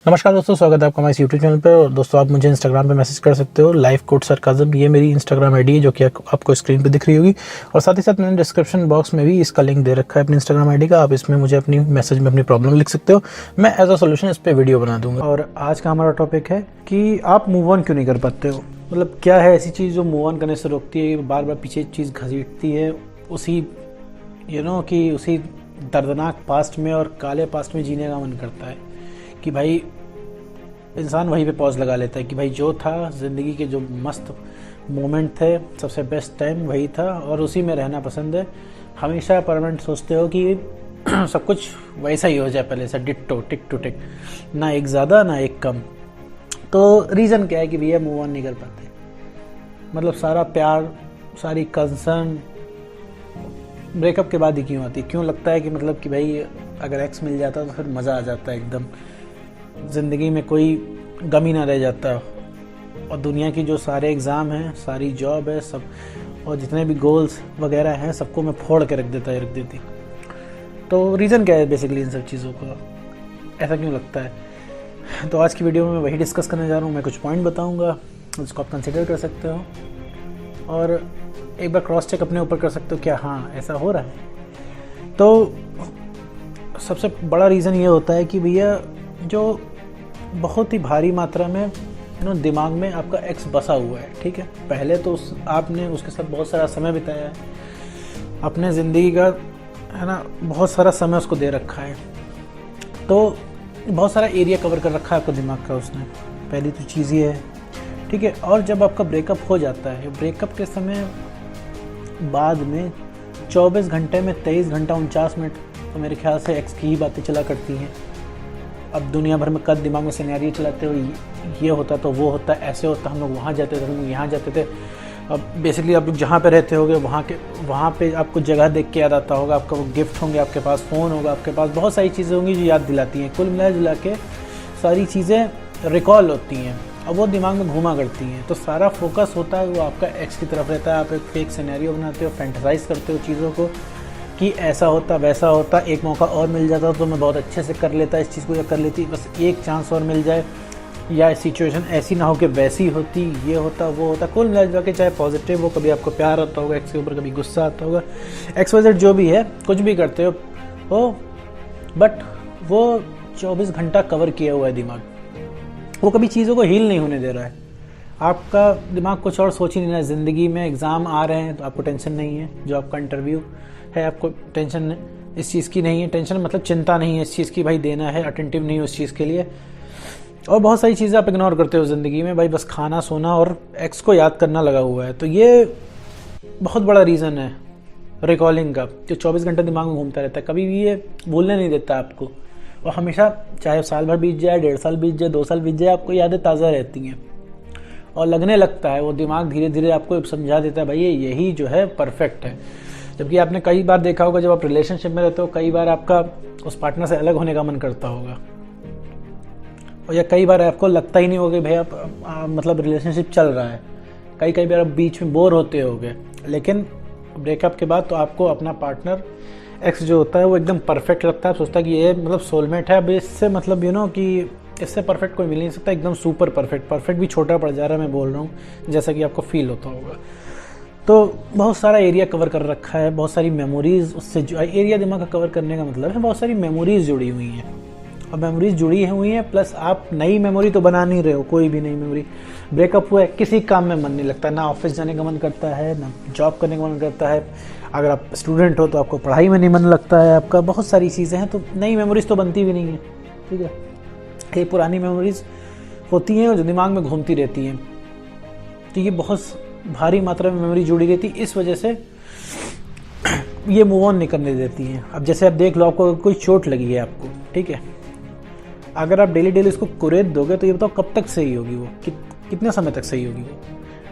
नमस्कार दोस्तों, स्वागत है आपका हमारे यूट्यूब चैनल पर। और दोस्तों, आप मुझे इंस्टाग्राम पे मैसेज कर सकते हो लाइफ कोड सरकाज़म, ये मेरी इंस्टाग्राम आईडी है जो कि आपको स्क्रीन पे दिख रही होगी। और साथ ही साथ मैंने डिस्क्रिप्शन बॉक्स में भी इसका लिंक दे रखा है अपनी इंस्टाग्राम आईडी का। आप इसमें मुझे अपनी मैसेज में अपनी प्रॉब्लम लिख सकते हो, मैं एज अ सोल्यूशन इस पर वीडियो बना दूंगा। और आज का हमारा टॉपिक है कि आप मूव ऑन क्यों नहीं कर पाते हो। मतलब क्या है ऐसी चीज़ जो मूव ऑन करने से रोकती है, बार बार पीछे चीज़ घसीटती है उसी कि उसी दर्दनाक पास्ट में और काले पास्ट में जीने का मन करता है कि भाई इंसान वहीं पे पॉज लगा लेता है कि भाई जो था ज़िंदगी के जो मस्त मोमेंट थे, सबसे बेस्ट टाइम वही था और उसी में रहना पसंद है। हमेशा परमानेंट सोचते हो कि सब कुछ वैसा ही हो जाए पहले से, डिट्टो टिक टू टिक, ना एक ज़्यादा ना एक कम। तो रीज़न क्या है कि भैया मूव ऑन नहीं कर पाते। मतलब सारा प्यार, सारी कंसर्न ब्रेकअप के बाद ही क्यों आती है? क्यों लगता है कि मतलब कि भाई अगर एक्स मिल जाता तो फिर मज़ा आ जाता है, एकदम ज़िंदगी में कोई गम ही ना रह जाता। और दुनिया की जो सारे एग्ज़ाम हैं, सारी जॉब है, सब और जितने भी गोल्स वगैरह हैं, सबको मैं फोड़ के रख देती। तो रीज़न क्या है बेसिकली इन सब चीज़ों का, ऐसा क्यों लगता है? तो आज की वीडियो में वही डिस्कस करने जा रहा हूँ। मैं कुछ पॉइंट बताऊँगा जिसको आप कंसिडर कर सकते हो और एक बार क्रॉस चेक अपने ऊपर कर सकते हो क्या हाँ ऐसा हो रहा है। तो सबसे बड़ा रीज़न ये होता है कि भैया जो बहुत ही भारी मात्रा में दिमाग में आपका एक्स बसा हुआ है, ठीक है। पहले तो आपने उसके साथ बहुत सारा समय बिताया है, अपने ज़िंदगी का है ना, बहुत सारा समय उसको दे रखा है, तो बहुत सारा एरिया कवर कर रखा है आपका दिमाग का उसने। पहली तो चीज़ ये है, ठीक है। और जब आपका ब्रेकअप हो जाता है, ब्रेकअप के समय बाद में 24 घंटे में 23 घंटा 49 मिनट तो मेरे ख्याल से एक्स की ही बातें चला करती हैं। अब दुनिया भर में कद दिमाग में सिनेरियो चलाते हो, ये होता तो वो होता, ऐसे होता, हम लोग वहाँ जाते थे, हम लोग यहाँ जाते थे। अब बेसिकली आप लोग जहाँ पे रहते होगे वहाँ पे आपको जगह देख के याद आता होगा, आपका वो गिफ्ट होंगे, आपके पास फ़ोन होगा, आपके पास बहुत सारी चीज़ें होंगी जो याद दिलाती हैं। कुल मिला जुला के सारी चीज़ें रिकॉल होती हैं और वो दिमाग में घूमा करती हैं। तो सारा फोकस होता है वो आपका एक्स की तरफ रहता है। आप एक फेक सिनेरियो बनाते हो, फैंटेसाइज करते हो चीज़ों को कि ऐसा होता वैसा होता, एक मौका और मिल जाता तो मैं बहुत अच्छे से कर लेता इस चीज़ को, या कर लेती, बस एक चांस और मिल जाए, या सिचुएशन ऐसी ना हो कि वैसी होती, ये होता वो होता। कुल मिला जुला के चाहे पॉजिटिव हो, कभी आपको प्यार आता होगा एक्स के ऊपर, कभी गुस्सा आता होगा, XYZ जो भी है, कुछ भी करते हो बट वो 24 घंटा कवर किया हुआ है दिमाग, वो कभी चीज़ों को हील नहीं होने दे रहा है। आपका दिमाग कुछ और सोच ही नहीं रहा है। ज़िंदगी में एग्ज़ाम आ रहे हैं तो आपको टेंशन नहीं है, जो आपका इंटरव्यू है आपको टेंशन इस चीज़ की नहीं है। टेंशन मतलब चिंता नहीं है इस चीज़ की, भाई देना है, अटेंटिव नहीं हो उस चीज़ के लिए। और बहुत सारी चीज़ें आप इग्नोर करते हो ज़िंदगी में, भाई बस खाना सोना और एक्स को याद करना लगा हुआ है। तो ये बहुत बड़ा रीज़न है रिकॉलिंग का, जो 24 घंटे दिमाग में घूमता रहता है, कभी भी ये भूलने नहीं देता आपको। और हमेशा चाहे साल भर बीत जाए, 1.5 साल बीत जाए, 2 साल बीत जाए, आपको यादें ताज़ा रहती हैं और लगने लगता है वो दिमाग धीरे धीरे आपको समझा देता है भाई यही जो है परफेक्ट है। जबकि आपने कई बार देखा होगा, जब आप रिलेशनशिप में रहते हो, कई बार आपका उस पार्टनर से अलग होने का मन करता होगा, और या कई बार आपको लगता ही नहीं होगा भाई आप मतलब रिलेशनशिप चल रहा है। कई बार आप बीच में बोर होते होगे, लेकिन ब्रेकअप के बाद तो आपको अपना पार्टनर एक्स जो होता है वो एकदम परफेक्ट लगता है। आप सोचता है कि ये मतलब सोलमेट है, अब इससे मतलब कि इससे परफेक्ट कोई मिल नहीं सकता, एकदम सुपर परफेक्ट भी छोटा पड़ जा रहा है, मैं बोल रहा हूँ, जैसा कि आपको फील होता होगा। तो बहुत सारा एरिया कवर कर रखा है, बहुत सारी मेमोरीज़ उससे एरिया दिमाग का कवर करने का मतलब है बहुत सारी मेमोरीज़ जुड़ी हुई हैं। और मेमोरीज़ जुड़ी हुई हैं प्लस आप नई मेमोरी तो बना नहीं रहे हो, कोई भी नई मेमोरी। ब्रेकअप हुआ है, किसी काम में मन नहीं लगता, ना ऑफिस जाने का मन करता है, ना जॉब करने का मन करता है। अगर आप स्टूडेंट हो तो आपको पढ़ाई में नहीं मन लगता है आपका, बहुत सारी चीज़ें हैं। तो नई मेमोरीज़ तो बनती भी नहीं है, ठीक है। ये पुरानी मेमोरीज़ होती हैं जो दिमाग में घूमती रहती हैं। तो ये बहुत भारी मात्रा में मेमोरी जुड़ी रहती, इस वजह से ये मूव ऑन नहीं करने देती हैं। अब जैसे आप देख लो, आपको कोई चोट लगी है आपको, ठीक है, अगर आप डेली इसको कुरेद दोगे तो ये बताओ कब तक सही होगी वो, कितने समय तक सही होगी वो।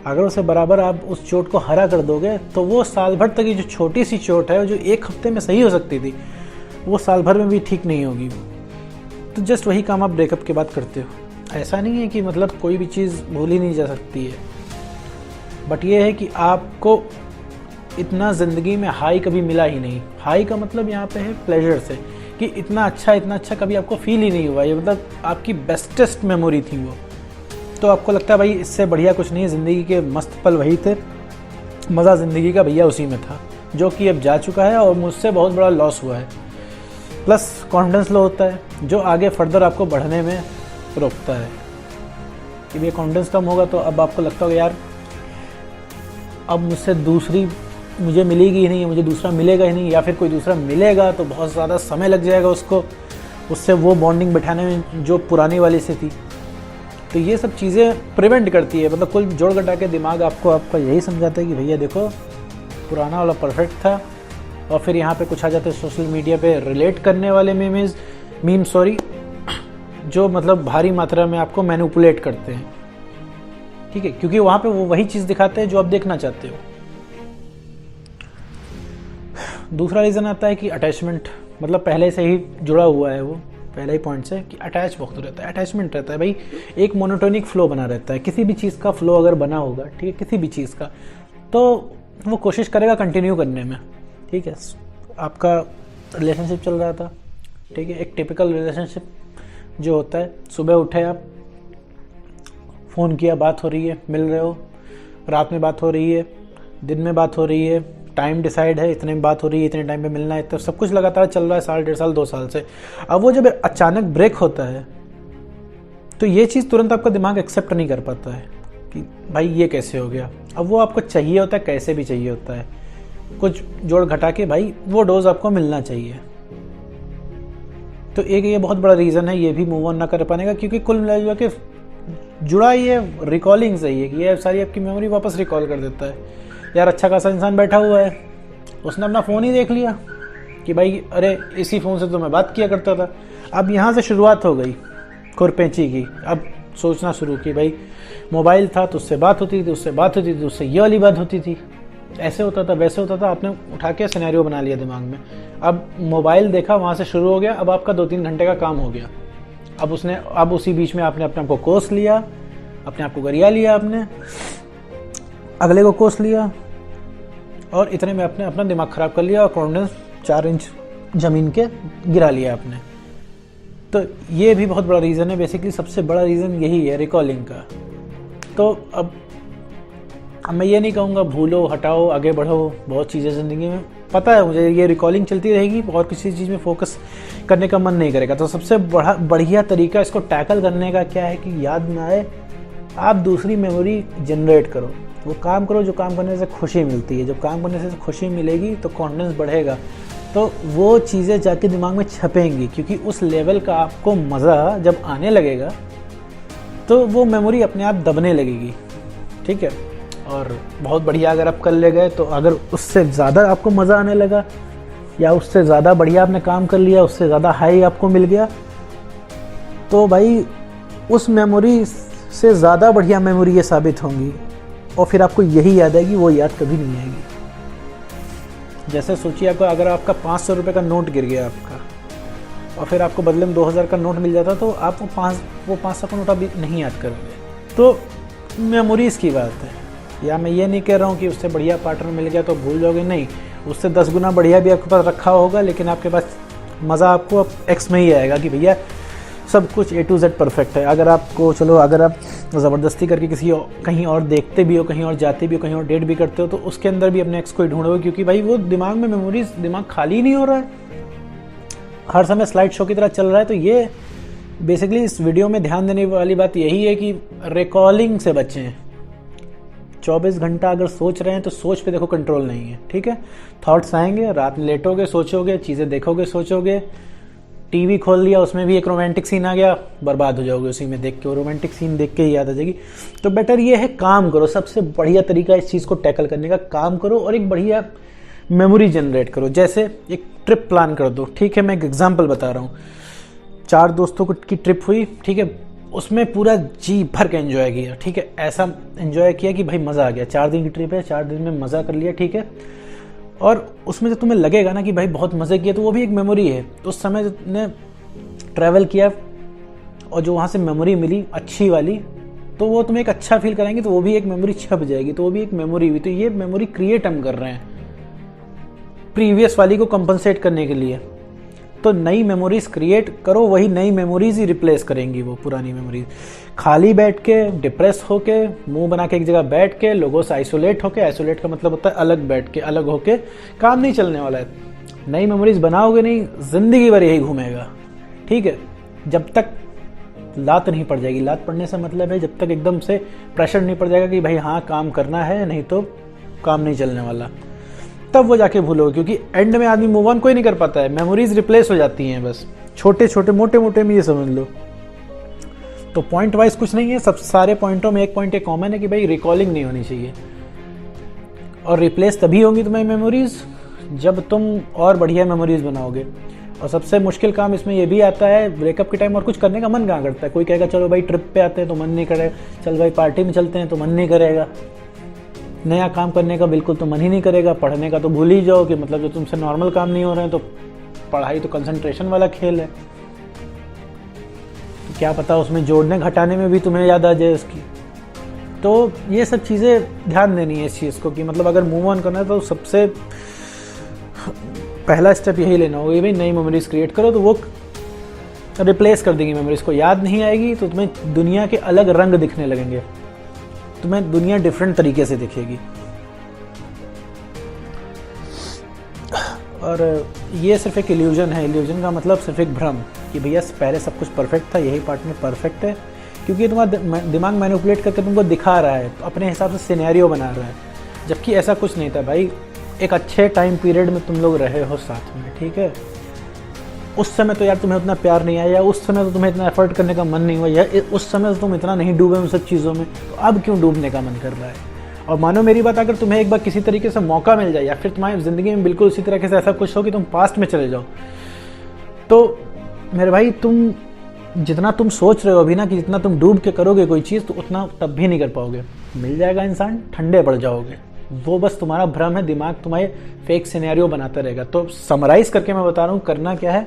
अगर उसे बराबर आप उस चोट को हरा कर दोगे तो वो साल भर तक की जो छोटी सी चोट है, जो एक हफ्ते में सही हो सकती थी, वो साल भर में भी ठीक नहीं होगी। तो जस्ट वही काम आप ब्रेकअप के बाद करते हो। ऐसा नहीं है कि मतलब कोई भी चीज़ भूली नहीं जा सकती है, बट ये है कि आपको इतना ज़िंदगी में हाई कभी मिला ही नहीं। हाई का मतलब यहाँ पे है प्लेजर से, कि इतना अच्छा कभी आपको फील ही नहीं हुआ। ये मतलब आपकी बेस्टेस्ट मेमोरी थी वो। तो आपको लगता है भाई इससे बढ़िया कुछ नहीं है, ज़िंदगी के मस्त पल वही थे, मज़ा ज़िंदगी का भैया उसी में था, जो कि अब जा चुका है और मुझसे बहुत बड़ा लॉस हुआ है। प्लस कॉन्फिडेंस लो होता है, जो आगे फर्दर आपको बढ़ने में रोकता है। कि भैया कॉन्फिडेंस कम होगा तो अब आपको लगता होगा यार अब मुझसे दूसरी मुझे मिलेगी ही नहीं, मुझे दूसरा मिलेगा ही नहीं, या फिर कोई दूसरा मिलेगा तो बहुत ज़्यादा समय लग जाएगा उससे वो बॉन्डिंग बिठाने में जो पुरानी वाली से थी। तो ये सब चीज़ें प्रिवेंट करती है। मतलब कुल जोड़ घटा के दिमाग आपका यही समझाता है कि भैया देखो पुराना वाला परफेक्ट था। और फिर यहाँ पे कुछ आ जाते हैं सोशल मीडिया पे रिलेट करने वाले मीम जो मतलब भारी मात्रा में आपको मैनिपुलेट करते हैं, ठीक है, क्योंकि वहाँ पे वो वही चीज़ दिखाते हैं जो आप देखना चाहते हो। दूसरा रीज़न आता है कि अटैचमेंट, मतलब पहले से ही जुड़ा हुआ है वो, पहले ही पॉइंट से कि अटैच बहुत रहता है, अटैचमेंट रहता है भाई। एक मोनोटोनिक फ्लो बना रहता है, किसी भी चीज़ का फ्लो अगर बना होगा, ठीक है, किसी भी चीज़ का, तो वो कोशिश करेगा कंटिन्यू करने में, ठीक है। आपका रिलेशनशिप चल रहा था, ठीक है, एक टिपिकल रिलेशनशिप जो होता है, सुबह उठे आप, फ़ोन किया, बात हो रही है, मिल रहे हो, रात में बात हो रही है, दिन में बात हो रही है, टाइम डिसाइड है, इतने में बात हो रही है, इतने टाइम पे मिलना है, तो सब कुछ लगातार चल रहा है साल, 1.5 साल, 2 साल से। अब वो जब अचानक ब्रेक होता है तो ये चीज़ तुरंत आपका दिमाग एक्सेप्ट नहीं कर पाता है कि भाई ये कैसे हो गया। अब वो आपको चाहिए होता है, कैसे भी चाहिए होता है, कुछ जोड़ घटा के भाई वो डोज आपको मिलना चाहिए। तो एक ये बहुत बड़ा रीज़न है ये भी मूव ऑन ना कर पाने का, क्योंकि कुल मिला के जुड़ा ये रिकॉलिंग से ही है कि ये सारी आपकी मेमोरी वापस रिकॉल कर देता है। यार अच्छा खासा इंसान बैठा हुआ है, उसने अपना फ़ोन ही देख लिया कि भाई अरे इसी फ़ोन से तो मैं बात किया करता था। अब यहाँ से शुरुआत हो गई खुरपेंची की। अब सोचना शुरू की भाई मोबाइल था तो उससे बात होती थी, उससे बात होती थी, उससे ये वाली बात होती थी, ऐसे होता था, वैसे होता था। आपने उठा के सिनेरियो बना लिया दिमाग में। अब मोबाइल देखा, वहाँ से शुरू हो गया, अब आपका 2-3 घंटे का काम हो गया। अब उसी बीच में आपने अपने आप को कोस लिया, अपने आप को गरिया लिया, आपने अगले को कोस लिया, और इतने में आपने अपना दिमाग ख़राब कर लिया और कॉन्फिडेंस 4 इंच ज़मीन के गिरा लिया आपने। तो ये भी बहुत बड़ा रीज़न है। बेसिकली सबसे बड़ा रीज़न यही है रिकॉलिंग का। तो अब मैं ये नहीं कहूँगा भूलो, हटाओ, आगे बढ़ो, बहुत चीज़ें ज़िंदगी में पता है मुझे, ये रिकॉलिंग चलती रहेगी और किसी चीज़ में फोकस करने का मन नहीं करेगा। तो सबसे बढ़िया तरीका इसको टैकल करने का क्या है कि याद ना आए, आप दूसरी मेमोरी जनरेट करो, वो काम करो जो काम करने से खुशी मिलती है। जब काम करने से खुशी मिलेगी तो कॉन्फिडेंस बढ़ेगा, तो वो चीज़ें जाके दिमाग में छपेंगी, क्योंकि उस लेवल का आपको मज़ा जब आने लगेगा तो वो मेमोरी अपने आप दबने लगेगी, ठीक है। और बहुत बढ़िया अगर आप कर ले गए, तो अगर उससे ज़्यादा आपको मज़ा आने लगा या उससे ज़्यादा बढ़िया आपने काम कर लिया, उससे ज़्यादा हाई आपको मिल गया, तो भाई उस मेमोरी से ज़्यादा बढ़िया मेमोरी ये साबित होंगी और फिर आपको यही याद आएगी, वो याद कभी नहीं आएगी। जैसे सोचिए आपको अगर आपका 500 रुपये का नोट गिर गया आपका, और फिर आपको बदले में 2000 का नोट मिल जाता, तो आप वो 500 का नोट अभी नहीं याद करोगे। तो मेमोरीज़ की बात है। या मैं ये नहीं कह रहा हूँ कि उससे बढ़िया पार्टनर मिल गया तो भूल जाओगे, नहीं, उससे 10 गुना बढ़िया भी आपके पास रखा होगा, लेकिन आपके पास मज़ा आपको अब एक्स में ही आएगा कि भैया सब कुछ A to Z परफेक्ट है। अगर आप ज़बरदस्ती करके कहीं और देखते भी हो, कहीं और जाते भी हो, कहीं और डेट भी करते हो, तो उसके अंदर भी अपने एक्स को ही ढूंढोगे, क्योंकि भाई वो दिमाग में मेमोरीज, दिमाग खाली नहीं हो रहा है, हर समय स्लाइड शो की तरह चल रहा है। तो ये बेसिकली इस वीडियो में ध्यान देने वाली बात यही है कि रिकॉलिंग से बचें। 24 घंटा अगर सोच रहे हैं तो सोच पे देखो कंट्रोल नहीं है, ठीक है। थॉट्स आएंगे, रात में लेटोगे, सोचोगे, चीज़ें देखोगे, सोचोगे, टीवी खोल लिया, उसमें भी एक रोमांटिक सीन आ गया, बर्बाद हो जाओगे उसी में देख के, वो रोमांटिक सीन देख के ही याद आ जाएगी। तो बेटर ये है काम करो, सबसे बढ़िया तरीका इस चीज़ को टैकल करने का, काम करो और एक बढ़िया मेमोरी जनरेट करो। जैसे एक ट्रिप प्लान कर दो, ठीक है, मैं एक एग्जांपल बता रहा हूँ। 4 दोस्तों की ट्रिप हुई, ठीक है, उसमें पूरा जी भर के एंजॉय किया, ठीक है, ऐसा एंजॉय किया कि भाई मज़ा आ गया। 4 दिन की ट्रिप है, 4 दिन में मज़ा कर लिया, ठीक है। और उसमें जब तुम्हें लगेगा ना कि भाई बहुत मज़े किया, तो वो भी एक मेमोरी है। तो उस समय ने ट्रैवल किया और जो वहाँ से मेमोरी मिली अच्छी वाली, तो वो तुम्हें एक अच्छा फील कराएंगे, तो वो भी एक मेमोरी छप जाएगी, तो वो भी एक मेमोरी हुई। तो ये मेमोरी क्रिएट हम कर रहे हैं प्रीवियस वाली को कंपनसेट करने के लिए। तो नई मेमोरीज क्रिएट करो, वही नई मेमोरीज ही रिप्लेस करेंगी वो पुरानी मेमोरीज। खाली बैठ के, डिप्रेस होके, मुंह बना के एक जगह बैठ के, लोगों से आइसोलेट होके, आइसोलेट का मतलब होता है अलग बैठ के, अलग होके, काम नहीं चलने वाला है। नई मेमोरीज बनाओगे नहीं, जिंदगी भर यही घूमेगा, ठीक है। जब तक लात नहीं पड़ जाएगी, लात पड़ने से मतलब है जब तक एकदम से प्रेशर नहीं पड़ जाएगा कि भाई हाँ काम करना है, नहीं तो काम नहीं चलने वाला, तब वो जाके भूलोगे। क्योंकि एंड में आदमी मूव ऑन कोई नहीं कर पाता है, मेमोरीज रिप्लेस हो जाती हैं बस, छोटे छोटे मोटे मोटे में ये समझ लो। तो पॉइंट वाइज कुछ नहीं है, सब सारे पॉइंटों में एक पॉइंट एक कॉमन है कि भाई रिकॉलिंग नहीं होनी चाहिए। और रिप्लेस तभी होंगी तुम्हारी मेमोरीज जब तुम और बढ़िया मेमोरीज बनाओगे। और सबसे मुश्किल काम इसमें ये भी आता है, ब्रेकअप के टाइम और कुछ करने का मन कहाँ करता है। कोई कहेगा चलो भाई ट्रिप पे आते हैं तो मन नहीं करेगा, चल भाई पार्टी में चलते हैं तो मन नहीं करेगा, नया काम करने का बिल्कुल तो मन ही नहीं करेगा, पढ़ने का तो भूल ही जाओ कि मतलब जो तुमसे नॉर्मल काम नहीं हो रहे हैं, तो पढ़ाई तो कंसंट्रेशन वाला खेल है, तो क्या पता उसमें जोड़ने घटाने में भी तुम्हें याद आ जाए उसकी। तो ये सब चीज़ें ध्यान देनी है इस चीज़ को कि मतलब अगर मूव ऑन करना है तो सबसे पहला स्टेप यही लेना होगा कि भाई नई मेमोरीज क्रिएट करो, तो वो रिप्लेस कर देंगी मेमोरीज को। याद नहीं आएगी तो तुम्हें दुनिया के अलग रंग दिखने लगेंगे, तुम्हें दुनिया डिफरेंट तरीके से दिखेगी। और ये सिर्फ एक इल्यूजन है, इल्यूजन का मतलब सिर्फ एक भ्रम कि भैया पहले सब कुछ परफेक्ट था, यही पार्टनर परफेक्ट है, क्योंकि तुम्हारा दिमाग मैनिपुलेट करके तुमको दिखा रहा है, तो अपने हिसाब से सिनेरियो बना रहा है, जबकि ऐसा कुछ नहीं था भाई। एक अच्छे टाइम पीरियड में तुम लोग रहे हो साथ में, ठीक है। उस समय तो यार तुम्हें उतना प्यार नहीं आया, या उस समय तो तुम्हें इतना एफर्ट करने का मन नहीं हुआ, या उस समय तो तुम इतना नहीं डूबे उन सब चीज़ों में, तो अब क्यों डूबने का मन कर रहा है। और मानो मेरी बात, अगर तुम्हें एक बार किसी तरीके से मौका मिल जाए, या फिर तुम्हारी ज़िंदगी में बिल्कुल उसी तरीके से ऐसा कुछ हो कि तुम पास्ट में चले जाओ, तो मेरे भाई तुम जितना तुम सोच रहे हो अभी ना कि जितना तुम डूब के करोगे कोई चीज़, तो उतना तब भी नहीं कर पाओगे। मिल जाएगा इंसान, ठंडे पड़ जाओगे, वो बस तुम्हारा भ्रम है, दिमाग तुम्हारे फेक सिनेरियो बनाता रहेगा। तो समराइज करके मैं बता रहा हूँ करना क्या है,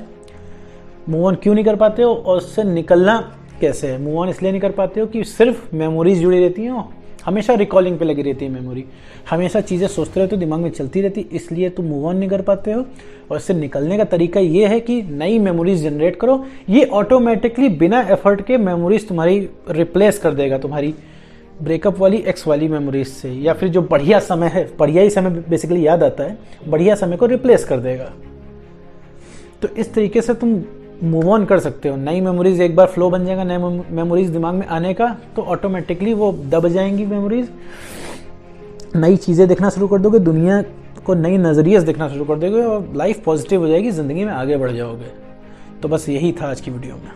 मूव ऑन क्यों नहीं कर पाते हो और उससे निकलना कैसे है। मूव ऑन इसलिए नहीं कर पाते हो कि सिर्फ मेमोरीज जुड़ी रहती हैं, हमेशा रिकॉलिंग पे लगी रहती है मेमोरी, हमेशा चीज़ें सोचते रहते हो, दिमाग में चलती रहती, इसलिए तुम मूव ऑन नहीं कर पाते हो। और इससे निकलने का तरीका ये है कि नई मेमोरीज जनरेट करो, ये ऑटोमेटिकली बिना एफर्ट के मेमोरीज तुम्हारी रिप्लेस कर देगा तुम्हारी ब्रेकअप वाली एक्स वाली मेमोरीज से, या फिर जो बढ़िया समय है, बढ़िया ही समय बेसिकली याद आता है, बढ़िया समय को रिप्लेस कर देगा। तो इस तरीके से तुम मूव ऑन कर सकते हो। नई मेमोरीज एक बार फ्लो बन जाएगा, नई मेमोरीज दिमाग में आने का, तो ऑटोमेटिकली वो दब जाएंगी मेमोरीज, नई चीज़ें देखना शुरू कर दोगे, दुनिया को नई नज़रिए से देखना शुरू कर दोगे, और लाइफ पॉजिटिव हो जाएगी, ज़िंदगी में आगे बढ़ जाओगे। तो बस यही था आज की वीडियो में।